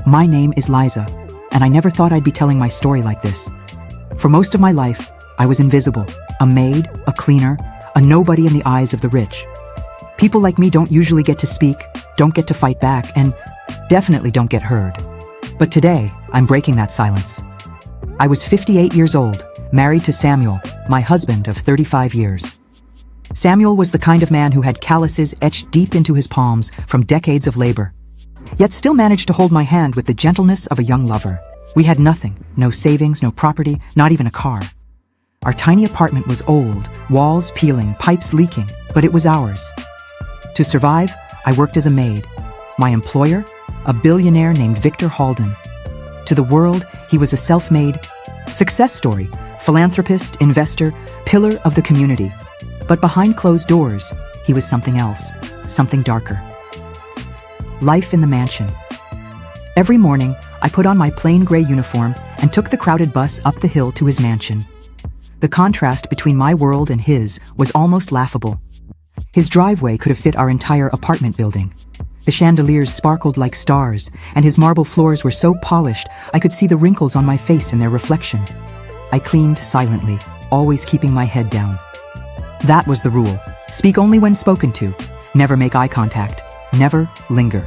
My name is Liza, and I never thought I'd be telling my story like this. For most of my life, I was invisible, a maid, a cleaner, a nobody in the eyes of the rich. People like me don't usually get to speak, don't get to fight back, and definitely don't get heard. But today, I'm breaking that silence. I was 58 years old, married to Samuel, my husband of 35 years. Samuel was the kind of man who had calluses etched deep into his palms from decades of labor, yet still managed to hold my hand with the gentleness of a young lover. We had nothing, no savings, no property, not even a car. Our tiny apartment was old, walls peeling, pipes leaking, but it was ours. To survive, I worked as a maid. My employer, a billionaire named Victor Halden. To the world, he was a self-made success story, philanthropist, investor, pillar of the community. But behind closed doors, he was something else, something darker. Life in the mansion. Every morning, I put on my plain gray uniform and took the crowded bus up the hill to his mansion. The contrast between my world and his was almost laughable. His driveway could have fit our entire apartment building. The chandeliers sparkled like stars, and his marble floors were so polished I could see the wrinkles on my face in their reflection. I cleaned silently, always keeping my head down. That was the rule. Speak only when spoken to. Never make eye contact. Never linger.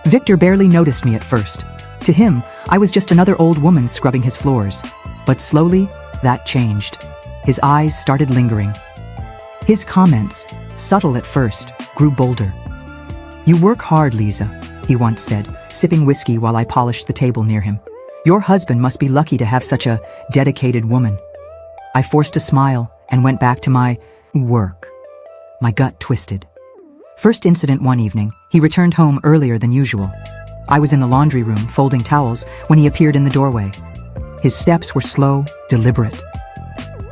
Victor barely noticed me at first. To him, I was just another old woman scrubbing his floors. But slowly, that changed. His eyes started lingering. His comments, subtle at first, grew bolder. "You work hard, Liza," he once said, sipping whiskey while I polished the table near him. "Your husband must be lucky to have such a dedicated woman." I forced a smile and went back to my work. My gut twisted. First incident one evening, he returned home earlier than usual. I was in the laundry room folding towels when he appeared in the doorway. His steps were slow, deliberate.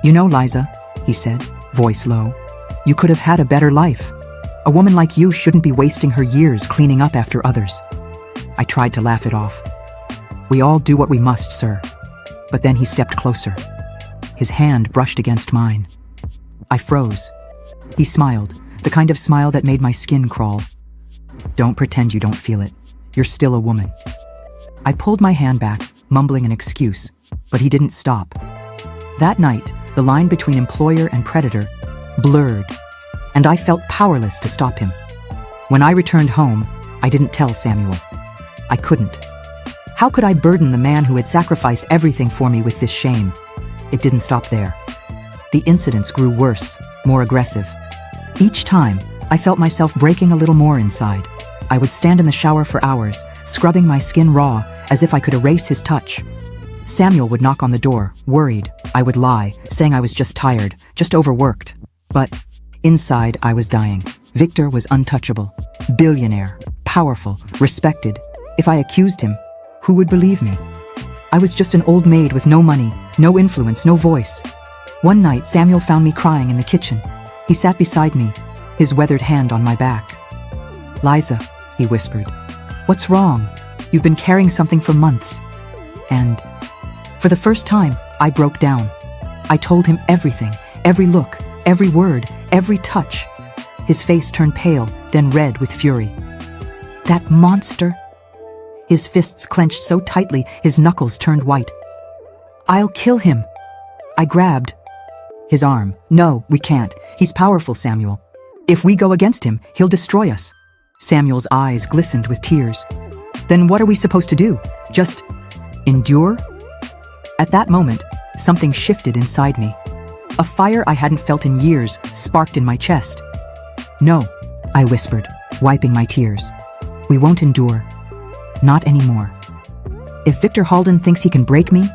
"You know, Liza," he said, voice low, "you could have had a better life. A woman like you shouldn't be wasting her years cleaning up after others." I tried to laugh it off. "We all do what we must, sir." But then he stepped closer. His hand brushed against mine. I froze. He smiled, the kind of smile that made my skin crawl. "Don't pretend you don't feel it. You're still a woman." I pulled my hand back, mumbling an excuse, but he didn't stop. That night, the line between employer and predator blurred, and I felt powerless to stop him. When I returned home, I didn't tell Samuel. I couldn't. How could I burden the man who had sacrificed everything for me with this shame? It didn't stop there. The incidents grew worse, more aggressive. Each time, I felt myself breaking a little more inside. I would stand in the shower for hours, scrubbing my skin raw, as if I could erase his touch. Samuel would knock on the door, worried. I would lie, saying I was just tired, just overworked. But inside, I was dying. Victor was untouchable. Billionaire, powerful, respected. If I accused him, who would believe me? I was just an old maid with no money, no influence, no voice. One night, Samuel found me crying in the kitchen. He sat beside me, his weathered hand on my back. "Liza," he whispered, "what's wrong? You've been carrying something for months." And for the first time, I broke down. I told him everything, every look, every word, every touch. His face turned pale, then red with fury. "That monster!" His fists clenched so tightly, his knuckles turned white. "I'll kill him." I grabbed his arm. "No, we can't. He's powerful, Samuel. If we go against him, he'll destroy us." Samuel's eyes glistened with tears. "Then what are we supposed to do? Just endure?" At that moment, something shifted inside me. A fire I hadn't felt in years sparked in my chest. "No," I whispered, wiping my tears. "We won't endure. Not anymore. If Victor Halden thinks he can break me,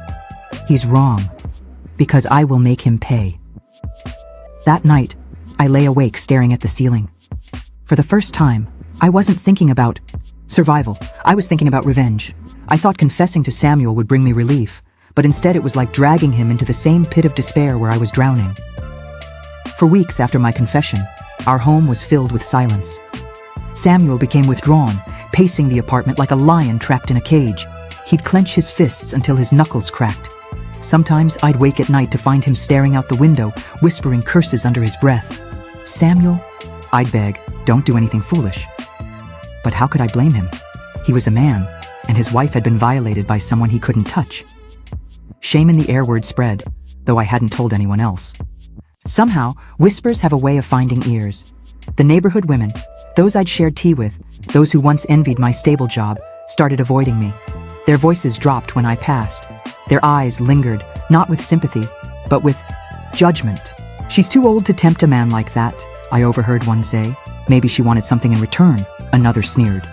he's wrong, because I will make him pay." That night, I lay awake staring at the ceiling. For the first time, I wasn't thinking about survival. I was thinking about revenge. I thought confessing to Samuel would bring me relief, but instead it was like dragging him into the same pit of despair where I was drowning. For weeks after my confession, our home was filled with silence. Samuel became withdrawn, pacing the apartment like a lion trapped in a cage. He'd clench his fists until his knuckles cracked. Sometimes I'd wake at night to find him staring out the window, whispering curses under his breath. "Samuel," I'd beg, "don't do anything foolish." But how could I blame him? He was a man, and his wife had been violated by someone he couldn't touch. Shame in the air word spread, though I hadn't told anyone else. Somehow, whispers have a way of finding ears. The neighborhood women, those I'd shared tea with, those who once envied my stable job, started avoiding me. Their voices dropped when I passed. Their eyes lingered, not with sympathy, but with judgment. "She's too old to tempt a man like that," I overheard one say. "Maybe she wanted something in return," another sneered.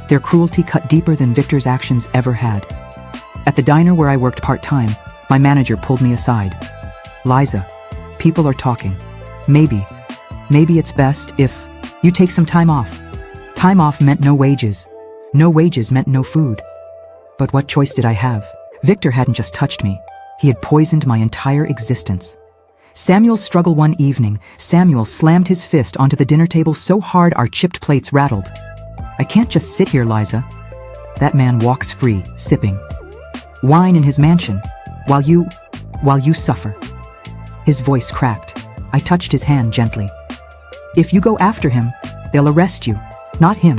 Their cruelty cut deeper than Victor's actions ever had. At the diner where I worked part-time, my manager pulled me aside. "Liza, people are talking. Maybe it's best if you take some time off." Time off meant no wages. No wages meant no food. But what choice did I have? Victor hadn't just touched me. He had poisoned my entire existence. Samuel's struggle one evening, Samuel slammed his fist onto the dinner table so hard our chipped plates rattled. "I can't just sit here, Liza." That man walks free, sipping wine in his mansion, while you suffer. His voice cracked. I touched his hand gently. "If you go after him, they'll arrest you, not him.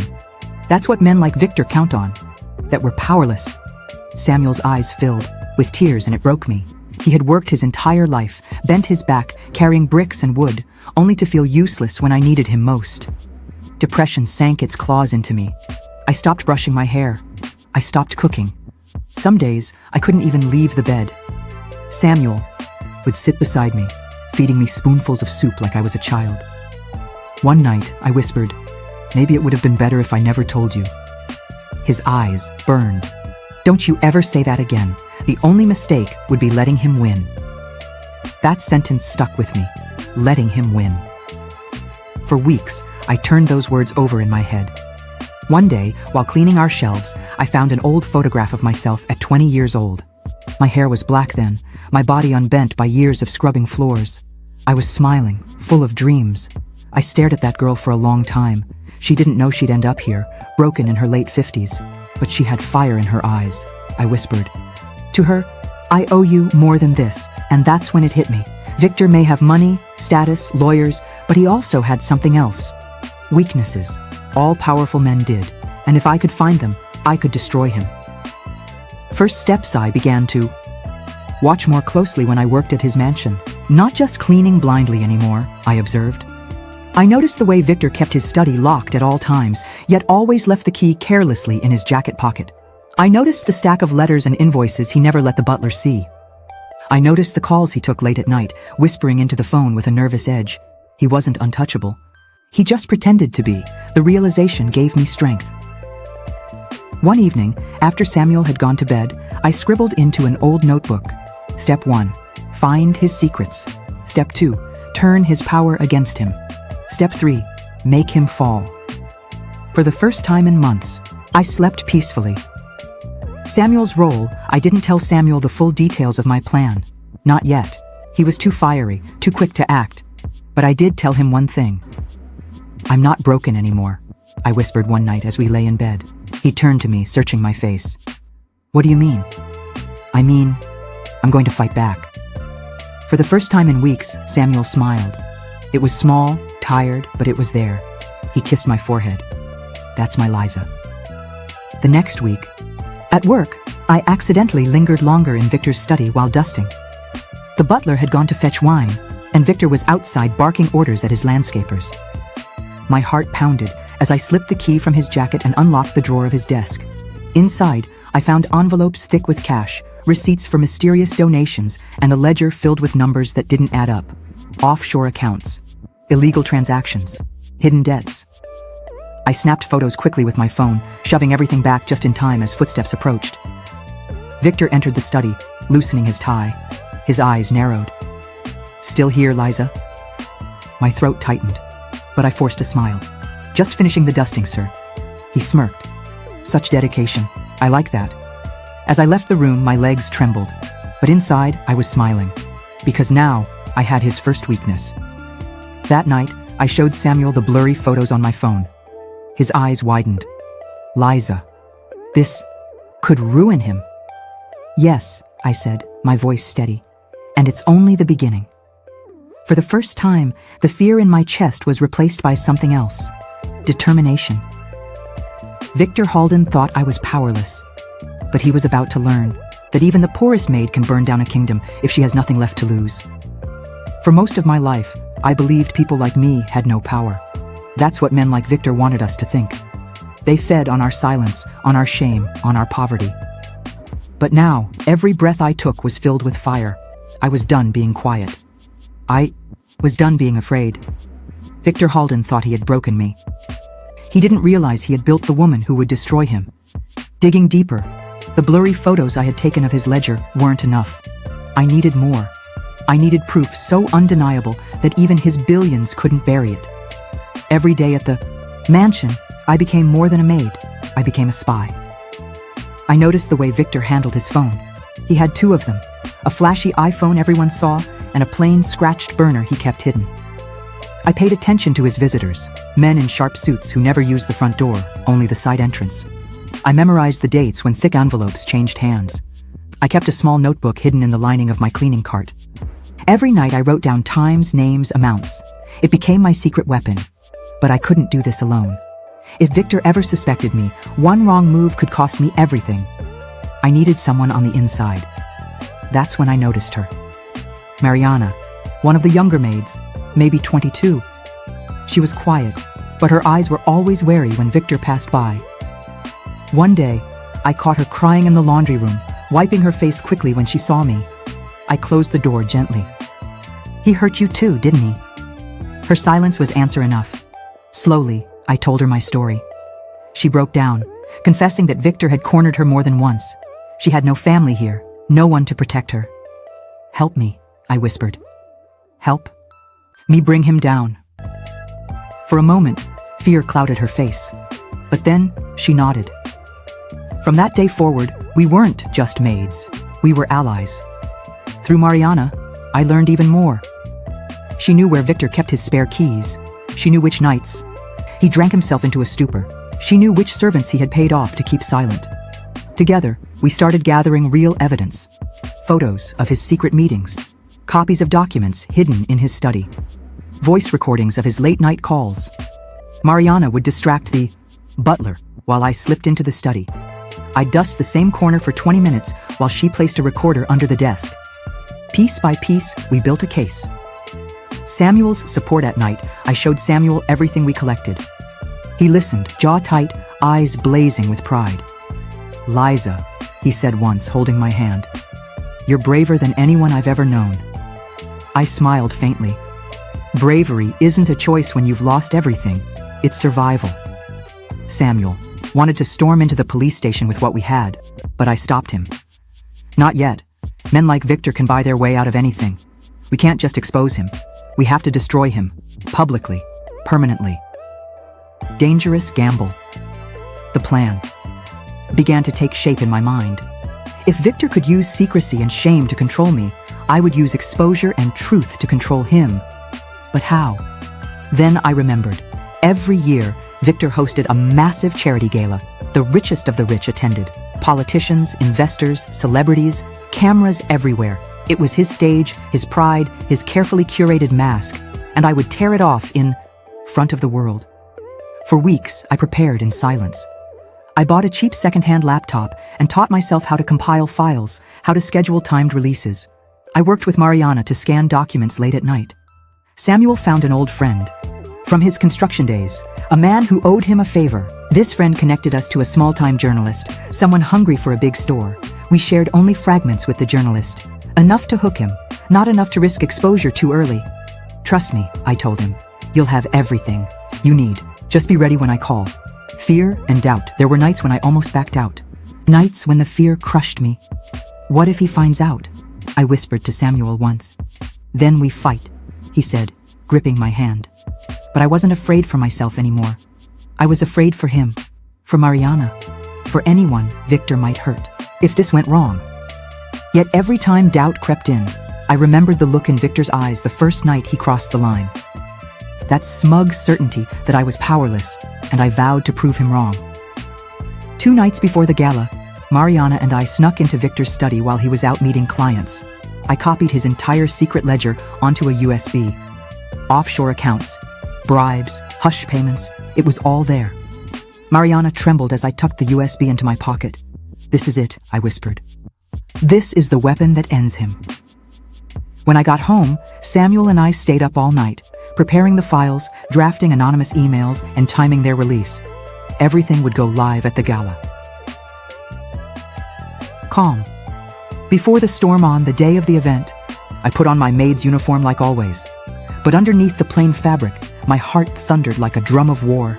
That's what men like Victor count on, that we're powerless." Samuel's eyes filled with tears, and it broke me. He had worked his entire life, bent his back, carrying bricks and wood, only to feel useless when I needed him most. Depression sank its claws into me. I stopped brushing my hair. I stopped cooking. Some days, I couldn't even leave the bed. Samuel would sit beside me, feeding me spoonfuls of soup like I was a child. One night, I whispered, "Maybe it would have been better if I never told you." His eyes burned. "Don't you ever say that again. The only mistake would be letting him win." That sentence stuck with me. Letting him win. For weeks, I turned those words over in my head. One day, while cleaning our shelves, I found an old photograph of myself at 20 years old. My hair was black then, my body unbent by years of scrubbing floors. I was smiling, full of dreams. I stared at that girl for a long time. She didn't know she'd end up here, broken in her late 50s. But she had fire in her eyes. I whispered to her, "I owe you more than this." And that's when it hit me. Victor may have money, status, lawyers, but he also had something else. Weaknesses. All powerful men did. And if I could find them, I could destroy him. First steps, I began to watch more closely when I worked at his mansion. Not just cleaning blindly anymore, I observed. I noticed the way Victor kept his study locked at all times, yet always left the key carelessly in his jacket pocket. I noticed the stack of letters and invoices he never let the butler see. I noticed the calls he took late at night, whispering into the phone with a nervous edge. He wasn't untouchable. He just pretended to be. The realization gave me strength. One evening, after Samuel had gone to bed, I scribbled into an old notebook. Step 1, find his secrets. Step 2, turn his power against him. Step 3, make him fall. For the first time in months, I slept peacefully. Samuel's role, I didn't tell Samuel the full details of my plan. Not yet. He was too fiery, too quick to act. But I did tell him one thing. "I'm not broken anymore," I whispered one night as we lay in bed. He turned to me, searching my face. "What do you mean?" "I mean, I'm going to fight back." For the first time in weeks, Samuel smiled. It was small, tired, but it was there. He kissed my forehead. "That's my Liza." The next week, at work, I accidentally lingered longer in Victor's study while dusting. The butler had gone to fetch wine, and Victor was outside barking orders at his landscapers. My heart pounded as I slipped the key from his jacket and unlocked the drawer of his desk. Inside, I found envelopes thick with cash, receipts for mysterious donations, and a ledger filled with numbers that didn't add up. Offshore accounts, illegal transactions, hidden debts. I snapped photos quickly with my phone, shoving everything back just in time as footsteps approached. Victor entered the study, loosening his tie. His eyes narrowed. "Still here, Liza?" My throat tightened, but I forced a smile. "Just finishing the dusting, sir." He smirked. "Such dedication. I like that." As I left the room, my legs trembled, but inside I was smiling, because now I had his first weakness. That night, I showed Samuel the blurry photos on my phone. His eyes widened. "Liza, this could ruin him." "Yes," I said, my voice steady, "and it's only the beginning." For the first time, the fear in my chest was replaced by something else. Determination. Victor Halden thought I was powerless. But he was about to learn that even the poorest maid can burn down a kingdom if she has nothing left to lose. For most of my life, I believed people like me had no power. That's what men like Victor wanted us to think. They fed on our silence, on our shame, on our poverty. But now, every breath I took was filled with fire. I was done being quiet. I was done being afraid. Victor Halden thought he had broken me. He didn't realize he had built the woman who would destroy him. Digging deeper, the blurry photos I had taken of his ledger weren't enough. I needed more. I needed proof so undeniable that even his billions couldn't bury it. Every day at the mansion, I became more than a maid. I became a spy. I noticed the way Victor handled his phone. He had two of them, a flashy iPhone everyone saw and a plain scratched burner he kept hidden. I paid attention to his visitors, men in sharp suits who never used the front door, only the side entrance. I memorized the dates when thick envelopes changed hands. I kept a small notebook hidden in the lining of my cleaning cart. Every night I wrote down times, names, amounts. It became my secret weapon. But I couldn't do this alone. If Victor ever suspected me, one wrong move could cost me everything. I needed someone on the inside. That's when I noticed her. Mariana, one of the younger maids, maybe 22. She was quiet, but her eyes were always wary when Victor passed by. One day, I caught her crying in the laundry room, wiping her face quickly when she saw me. I closed the door gently. "He hurt you too, didn't he?" Her silence was answer enough. Slowly, I told her my story. She broke down, confessing that Victor had cornered her more than once. She had no family here, no one to protect her. "Help me," I whispered. "Help? Me bring him down." For a moment, fear clouded her face. But then, she nodded. From that day forward, we weren't just maids. We were allies. Through Mariana, I learned even more. She knew where Victor kept his spare keys. She knew which nights he drank himself into a stupor. She knew which servants he had paid off to keep silent. Together, we started gathering real evidence. Photos of his secret meetings, copies of documents hidden in his study, voice recordings of his late-night calls. Mariana would distract the butler while I slipped into the study. I'd dust the same corner for 20 minutes while she placed a recorder under the desk. Piece by piece, we built a case. Samuel's support at night, I showed Samuel everything we collected. He listened, jaw tight, eyes blazing with pride. "Liza," he said once, holding my hand. "You're braver than anyone I've ever known." I smiled faintly. Bravery isn't a choice when you've lost everything. It's survival. Samuel wanted to storm into the police station with what we had, but I stopped him. "Not yet. Men like Victor can buy their way out of anything. We can't just expose him. We have to destroy him, publicly, permanently." Dangerous gamble. The plan began to take shape in my mind. If Victor could use secrecy and shame to control me, I would use exposure and truth to control him. But how? Then I remembered. Every year, Victor hosted a massive charity gala. The richest of the rich attended. Politicians, investors, celebrities, cameras everywhere. It was his stage, his pride, his carefully curated mask, and I would tear it off in front of the world. For weeks, I prepared in silence. I bought a cheap secondhand laptop and taught myself how to compile files, how to schedule timed releases. I worked with Mariana to scan documents late at night. Samuel found an old friend from his construction days, a man who owed him a favor. This friend connected us to a small-time journalist, someone hungry for a big store. We shared only fragments with the journalist. Enough to hook him, not enough to risk exposure too early. "Trust me," I told him. "You'll have everything you need. Just be ready when I call." Fear and doubt. There were nights when I almost backed out. Nights when the fear crushed me. "What if he finds out?" I whispered to Samuel once. "Then we fight," he said, gripping my hand. But I wasn't afraid for myself anymore. I was afraid for him, for Mariana, for anyone Victor might hurt, if this went wrong. Yet every time doubt crept in, I remembered the look in Victor's eyes the first night he crossed the line. That smug certainty that I was powerless, and I vowed to prove him wrong. 2 nights before the gala, Mariana and I snuck into Victor's study while he was out meeting clients. I copied his entire secret ledger onto a USB. Offshore accounts, bribes, hush payments, it was all there. Mariana trembled as I tucked the USB into my pocket. "This is it," I whispered. "This is the weapon that ends him." When I got home, Samuel and I stayed up all night, preparing the files, drafting anonymous emails, and timing their release. Everything would go live at the gala. Calm. Before the storm on the day of the event, I put on my maid's uniform like always. But underneath the plain fabric, my heart thundered like a drum of war.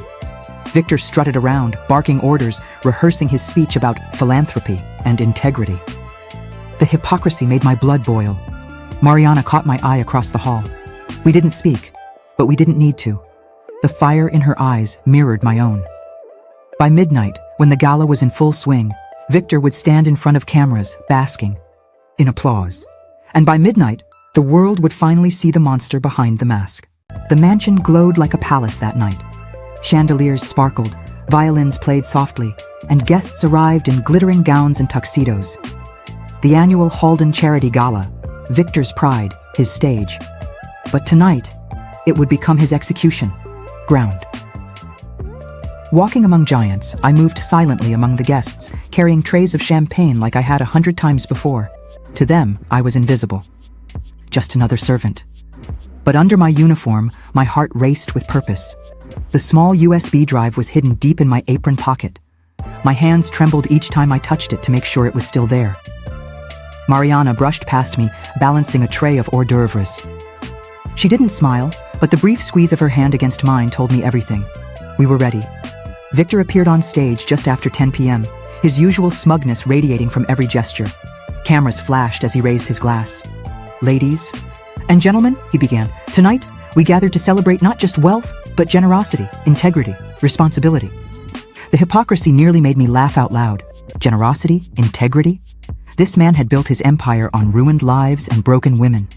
Victor strutted around, barking orders, rehearsing his speech about philanthropy and integrity. The hypocrisy made my blood boil. Mariana caught my eye across the hall. We didn't speak, but we didn't need to. The fire in her eyes mirrored my own. By midnight, when the gala was in full swing, Victor would stand in front of cameras, basking in applause. And by midnight, the world would finally see the monster behind the mask. The mansion glowed like a palace that night. Chandeliers sparkled, violins played softly, and guests arrived in glittering gowns and tuxedos. The annual Halden Charity Gala, Victor's pride, his stage. But tonight, it would become his execution ground. Walking among giants, I moved silently among the guests, carrying trays of champagne like I had 100 times before. To them, I was invisible. Just another servant. But under my uniform, my heart raced with purpose. The small USB drive was hidden deep in my apron pocket. My hands trembled each time I touched it to make sure it was still there. Mariana brushed past me, balancing a tray of hors d'oeuvres. She didn't smile, but the brief squeeze of her hand against mine told me everything. We were ready. Victor appeared on stage just after 10 p.m., his usual smugness radiating from every gesture. Cameras flashed as he raised his glass. "Ladies and gentlemen," he began, "tonight we gathered to celebrate not just wealth, but generosity, integrity, responsibility." The hypocrisy nearly made me laugh out loud. Generosity? Integrity? This man had built his empire on ruined lives and broken women.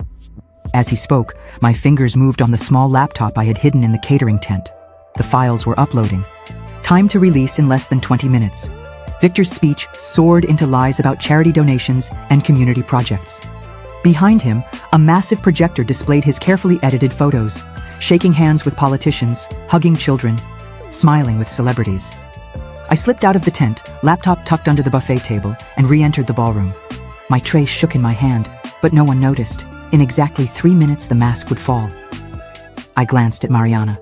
As he spoke, my fingers moved on the small laptop I had hidden in the catering tent. The files were uploading. Time to release in less than 20 minutes. Victor's speech soared into lies about charity donations and community projects. Behind him, a massive projector displayed his carefully edited photos, shaking hands with politicians, hugging children, smiling with celebrities. I slipped out of the tent, laptop tucked under the buffet table, and re-entered the ballroom. My tray shook in my hand, but no one noticed. In exactly 3 minutes, the mask would fall. I glanced at Mariana.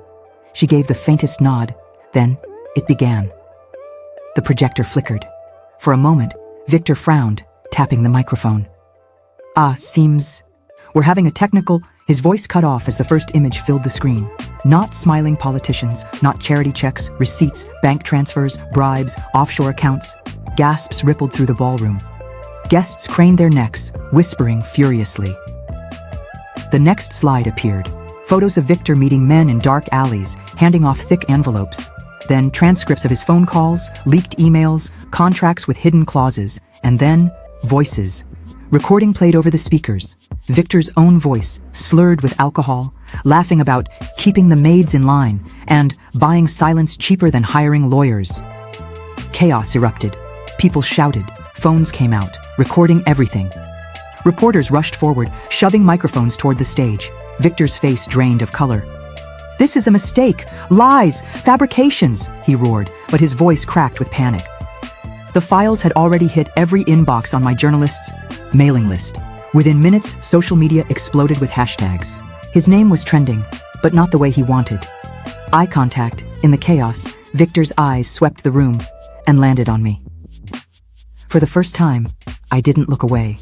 She gave the faintest nod. Then, it began. The projector flickered. For a moment, Victor frowned, tapping the microphone. Seems we're having a technical..." His voice cut off as the first image filled the screen. Not smiling politicians, not charity checks, receipts, bank transfers, bribes, offshore accounts. Gasps rippled through the ballroom. Guests craned their necks, whispering furiously. The next slide appeared. Photos of Victor meeting men in dark alleys, handing off thick envelopes. Then transcripts of his phone calls, leaked emails, contracts with hidden clauses, and then voices. Recording played over the speakers. Victor's own voice, slurred with alcohol, laughing about keeping the maids in line and buying silence cheaper than hiring lawyers. Chaos erupted. People shouted. Phones came out, recording everything. Reporters rushed forward, shoving microphones toward the stage. Victor's face drained of color. "This is a mistake! Lies! Fabrications!" he roared, but his voice cracked with panic. The files had already hit every inbox on my journalist's mailing list. Within minutes, social media exploded with hashtags. His name was trending, but not the way he wanted. Eye contact. In the chaos, Victor's eyes swept the room and landed on me. For the first time, I didn't look away.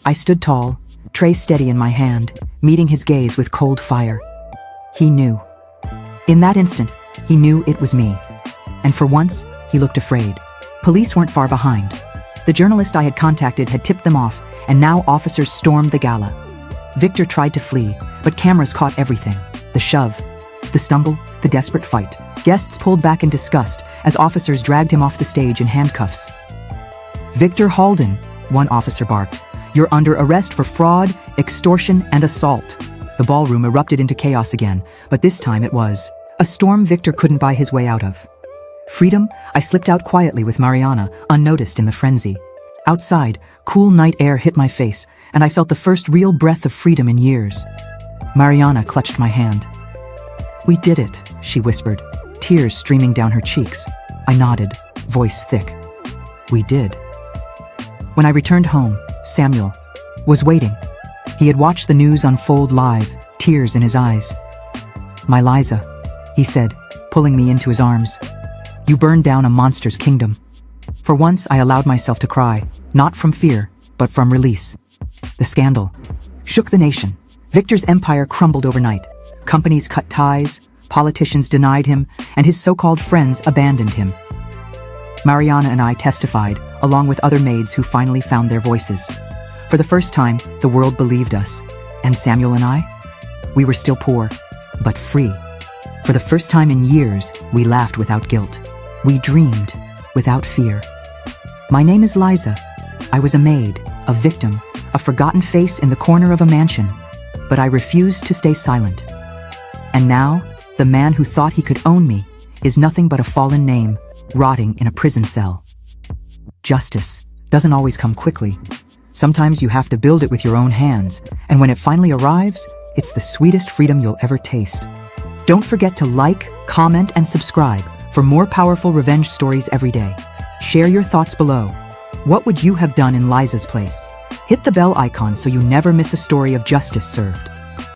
I stood tall, tray steady in my hand, meeting his gaze with cold fire. He knew. In that instant, he knew it was me. And for once, he looked afraid. Police weren't far behind. The journalist I had contacted had tipped them off, and now officers stormed the gala. Victor tried to flee, but cameras caught everything. The shove, the stumble, the desperate fight. Guests pulled back in disgust as officers dragged him off the stage in handcuffs. "Victor Halden," one officer barked, "you're under arrest for fraud, extortion, and assault." The ballroom erupted into chaos again, but this time it was a storm Victor couldn't buy his way out of. Freedom? I slipped out quietly with Mariana, unnoticed in the frenzy. Outside, cool night air hit my face, and I felt the first real breath of freedom in years. Mariana clutched my hand. "We did it," she whispered, tears streaming down her cheeks. I nodded, voice thick. "We did." When I returned home, Samuel was waiting. He had watched the news unfold live, tears in his eyes. "My Liza," he said, pulling me into his arms. "You burned down a monster's kingdom." For once, I allowed myself to cry, not from fear, but from release. The scandal shook the nation. Victor's empire crumbled overnight. Companies cut ties, politicians denied him, and his so-called friends abandoned him. Mariana and I testified, along with other maids who finally found their voices. For the first time, the world believed us. And Samuel and I? We were still poor, but free. For the first time in years, we laughed without guilt. We dreamed without fear. My name is Liza. I was a maid, a victim, a forgotten face in the corner of a mansion. But I refused to stay silent. And now, the man who thought he could own me is nothing but a fallen name, rotting in a prison cell. Justice doesn't always come quickly. Sometimes you have to build it with your own hands, and when it finally arrives, it's the sweetest freedom you'll ever taste. Don't forget to like, comment, and subscribe for more powerful revenge stories every day. Share your thoughts below. What would you have done in Liza's place? Hit the bell icon so you never miss a story of justice served.